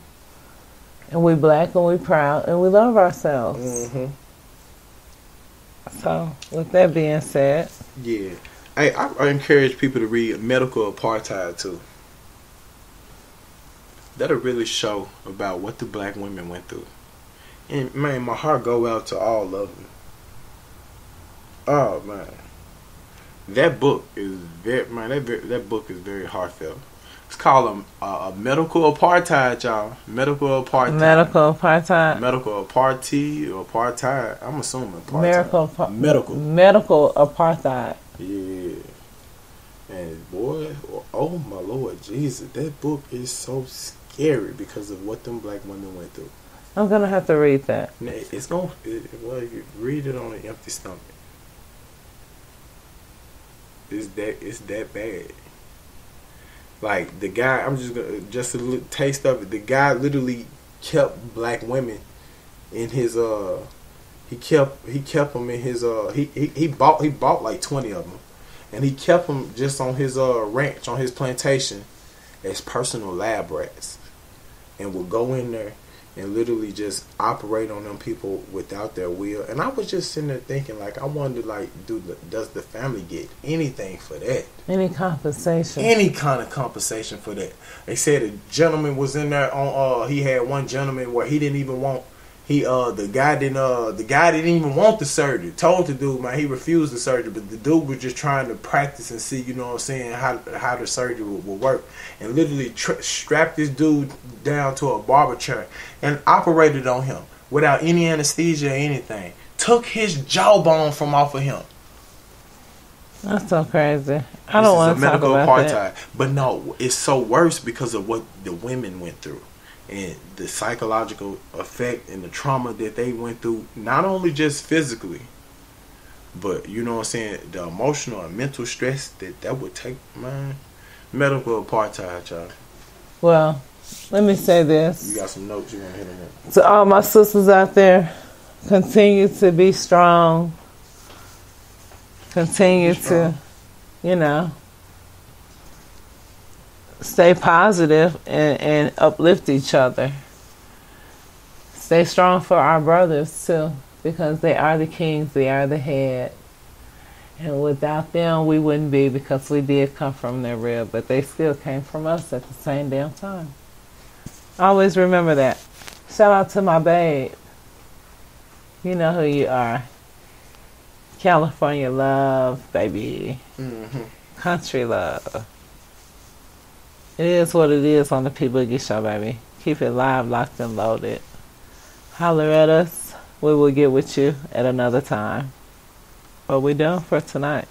and we black, and we proud, and we love ourselves. Mm-hmm. So, with that being said, yeah, I encourage people to read Medical Apartheid too. That'll really show about what the black women went through. And man, my heart go out to all of them. Oh man, that book is that book is very heartfelt. It's called a Medical Apartheid, y'all. Medical Apartheid. Medical Apartheid. Medical Apartheid or Apartheid. I'm assuming Apartheid. Medical Apartheid. Yeah. And boy, oh my Lord Jesus, that book is so scary because of what them black women went through. I'm gonna have to read that. You read it on an empty stomach. It's that bad. Like the guy, I'm just a little taste of it. The guy literally kept black women in his he kept them in his he bought like 20 of them, and he kept them just on his ranch, on his plantation, as personal lab rats, and would go in there and literally just operate on them people without their will. And I was just sitting there thinking, like, I wonder, like, does the family get anything for that? Any compensation? Any kind of compensation for that? They said a gentleman was in there on. He had one gentleman where he didn't even want. The guy didn't even want the surgery. Told the dude, man, he refused the surgery, but the dude was just trying to practice and see, you know what I'm saying, how the surgery will work, and literally strapped this dude down to a barber chair and operated on him without any anesthesia or anything. Took his jawbone from off of him. That's so crazy. I don't want to talk about that. But no, it's so worse because of what the women went through. And the psychological effect and the trauma that they went through, not only just physically, but, you know what I'm saying, the emotional and mental stress that would take, man. Medical Apartheid, y'all. Well, let me say this. You got some notes you want to hit them with? To all my sisters out there, continue to be strong. Continue to, you know, stay positive and uplift each other. Stay strong for our brothers too, because they are the kings, they are the head. And without them, we wouldn't be, because we did come from their rib, but they still came from us at the same damn time. Always remember that. Shout out to my babe. You know who you are. California love, baby. Mm-hmm. Country love. It is what it is on the P Boogie Show, baby. Keep it live, locked, and loaded. Holler at us. We will get with you at another time. But we done for tonight.